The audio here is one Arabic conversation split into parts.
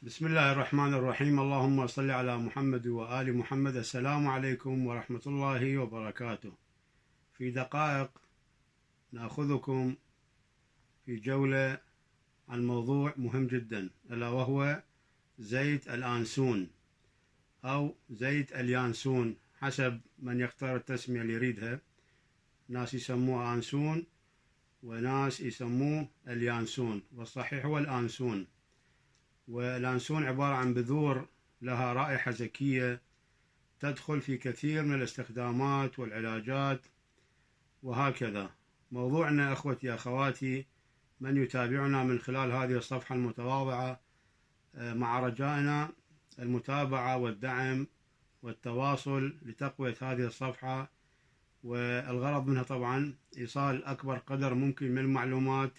بسم الله الرحمن الرحيم. اللهم صل على محمد وآل محمد. السلام عليكم ورحمة الله وبركاته. في دقائق نأخذكم في جولة عن موضوع مهم جدا، ألا وهو زيت الآنسون أو زيت اليانسون، حسب من يختار التسمية اللي يريدها. ناس يسموه آنسون وناس يسموه اليانسون، والصحيح هو الآنسون. والآنسون عبارة عن بذور لها رائحة زكية تدخل في كثير من الاستخدامات والعلاجات وهكذا. موضوعنا أخوتي أخواتي من يتابعنا من خلال هذه الصفحة المتواضعة، مع رجائنا المتابعة والدعم والتواصل لتقوية هذه الصفحة، والغرض منها طبعا إيصال أكبر قدر ممكن من المعلومات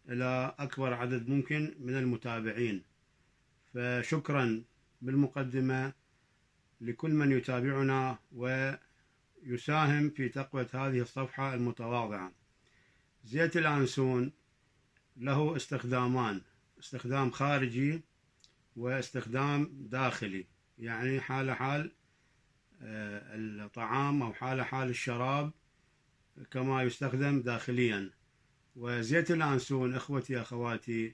إلى أكبر عدد ممكن من المتابعين. فشكرا بالمقدمة لكل من يتابعنا ويساهم في تقوية هذه الصفحة المتواضعة. زيت الآنسون له استخدامان: استخدام خارجي واستخدام داخلي، يعني حال الطعام أو حال الشراب كما يستخدم داخليا. وزيت الآنسون إخوتي أخواتي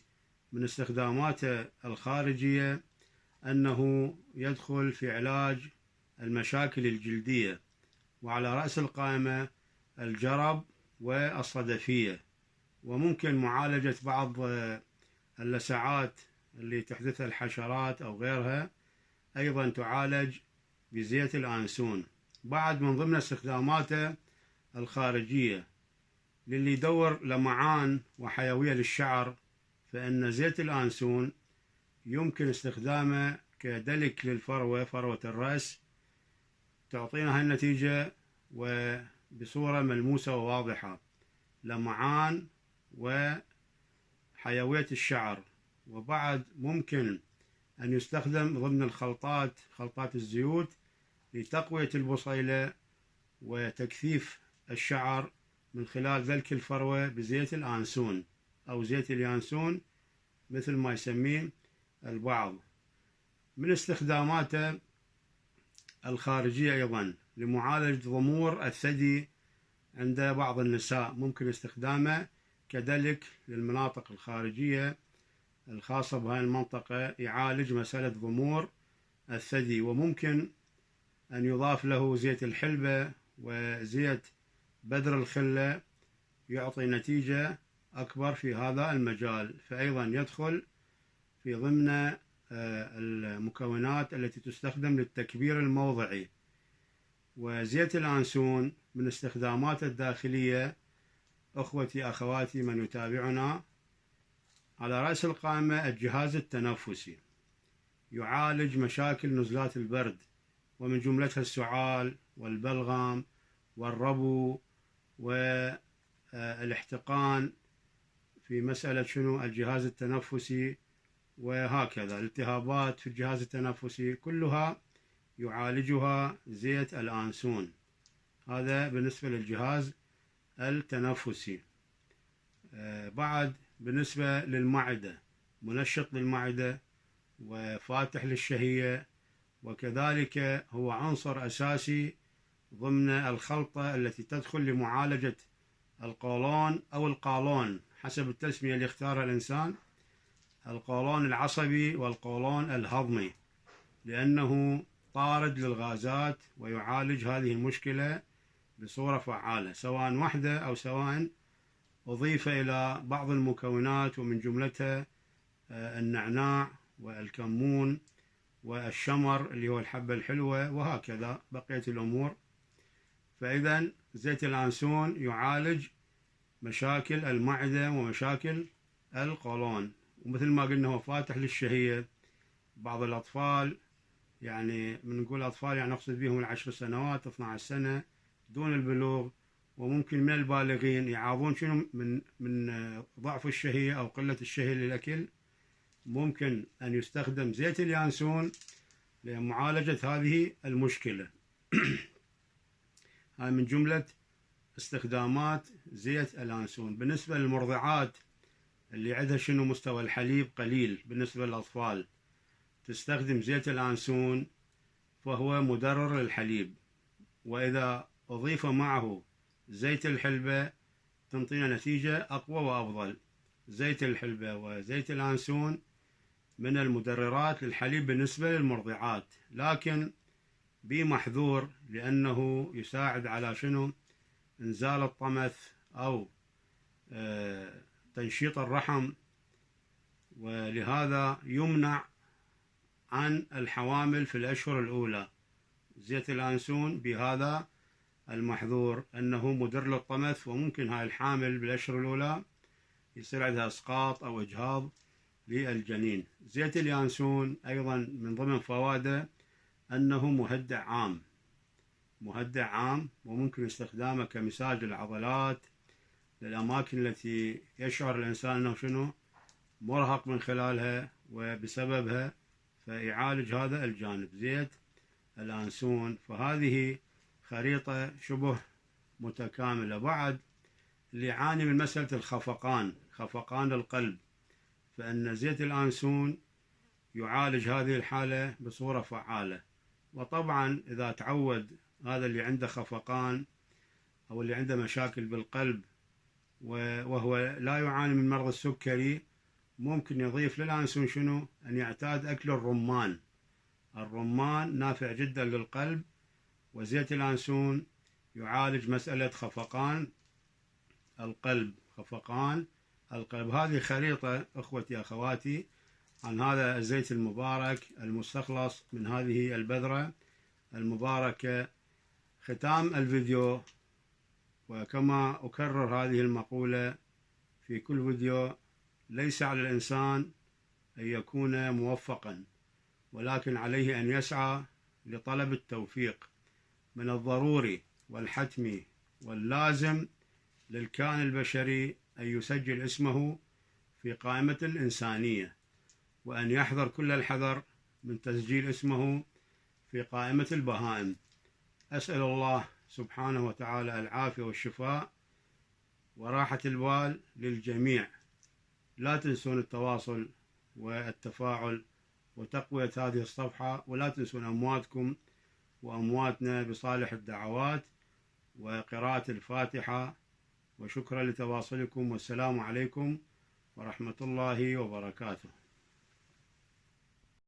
من استخداماته الخارجية أنه يدخل في علاج المشاكل الجلدية، وعلى رأس القائمة الجرب والصدفية، وممكن معالجة بعض اللسعات اللي تحدثها الحشرات أو غيرها أيضا تعالج بزيت الآنسون. بعد من ضمن استخداماته الخارجية للي يدور لمعان وحيوية للشعر، فإن زيت الآنسون يمكن استخدامه كدلك للفروة، فروة الرأس، تعطينا هالنتيجة وبصورة ملموسة وواضحة: لمعان وحيوية الشعر. وبعد ممكن أن يستخدم ضمن الخلطات، خلطات الزيوت، لتقوية البصيلة وتكثيف الشعر من خلال دلك الفروة بزيت الآنسون أو زيت اليانسون مثل ما يسميه البعض. من استخداماته الخارجية أيضا لمعالجة ضمور الثدي عند بعض النساء، ممكن استخدامه كدلك للمناطق الخارجية الخاصة بهذه المنطقة، يعالج مسألة ضمور الثدي. وممكن أن يضاف له زيت الحلبة وزيت بدر الخلة، يعطي نتيجة أكبر في هذا المجال، فأيضا يدخل في ضمن المكونات التي تستخدم للتكبير الموضعي. وزيت الآنسون من استخدامات الداخلية أخوتي أخواتي من يتابعنا، على رأس القائمة الجهاز التنفسي، يعالج مشاكل نزلات البرد ومن جملتها السعال والبلغم والربو والاحتقان في مسألة شنو الجهاز التنفسي، وهكذا الالتهابات في الجهاز التنفسي كلها يعالجها زيت الآنسون. هذا بالنسبة للجهاز التنفسي. بعد بالنسبة للمعدة، منشط للمعدة وفاتح للشهية، وكذلك هو عنصر أساسي ضمن الخلطة التي تدخل لمعالجة القولون أو القولون حسب التسمية اللي اختارها الإنسان، القولون العصبي والقولون الهضمي، لأنه طارد للغازات ويعالج هذه المشكلة بصورة فعالة، سواء وحده أو سواء أضيف إلى بعض المكونات، ومن جملتها النعناع والكمون والشمر اللي هو الحبة الحلوة، وهكذا بقية الأمور. فإذا زيت الآنسون يعالج مشاكل المعدة ومشاكل القولون، ومثل ما قلنا هو فاتح للشهية. بعض الأطفال، يعني من نقول أطفال يعني نقصد بهم 10 سنوات 12 سنة دون البلوغ، وممكن من البالغين يعانون شنو من ضعف الشهية أو قلة الشهية للأكل، ممكن أن يستخدم زيت اليانسون لمعالجة هذه المشكلة. هاي من جملة استخدامات زيت الآنسون. بالنسبة للمرضعات اللي عندها شنو مستوى الحليب قليل بالنسبة للأطفال، تستخدم زيت الأنسون فهو مدرر للحليب، وإذا أضيف معه زيت الحلبة تنطينا نتيجة أقوى وأفضل. زيت الحلبة وزيت الأنسون من المدررات للحليب بالنسبة للمرضعات، لكن بمحذور، لأنه يساعد على شنو؟ إنزال الطمث أو تنشيط الرحم، ولهذا يمنع عن الحوامل في الأشهر الأولى زيت الأنسون بهذا المحذور، أنه مدر للطمث، وممكن هاي الحامل بالأشهر الأولى يصير عندها إسقاط أو إجهاض للجنين. زيت اليانسون أيضا من ضمن فوائده أنه مهدئ عام، وممكن استخدامه كمساج للعضلات للأماكن التي يشعر الإنسان أنه شنو؟ مرهق من خلالها وبسببها، فيعالج هذا الجانب زيت الأنسون. فهذه خريطة شبه متكاملة. بعد اللي يعاني من مسألة خفقان القلب، فإن زيت الأنسون يعالج هذه الحالة بصورة فعالة. وطبعا إذا تعود هذا اللي عنده خفقان أو اللي عنده مشاكل بالقلب وهو لا يعاني من مرض السكري، ممكن يضيف للأنسون شنو؟ أن يعتاد أكل الرمان نافع جدا للقلب، وزيت الأنسون يعالج مسألة خفقان القلب. هذه خريطة أخوتي أخواتي عن هذا الزيت المبارك المستخلص من هذه البذرة المباركة. ختام الفيديو، وكما أكرر هذه المقولة في كل فيديو، ليس على الإنسان أن يكون موفقا، ولكن عليه أن يسعى لطلب التوفيق. من الضروري والحتمي واللازم للكائن البشري أن يسجل اسمه في قائمة الإنسانية، وأن يحذر كل الحذر من تسجيل اسمه في قائمة البهائم. أسأل الله سبحانه وتعالى العافية والشفاء وراحة البال للجميع. لا تنسون التواصل والتفاعل وتقوية هذه الصفحة، ولا تنسون أمواتكم وأمواتنا بصالح الدعوات وقراءة الفاتحة. وشكرا لتواصلكم، والسلام عليكم ورحمة الله وبركاته.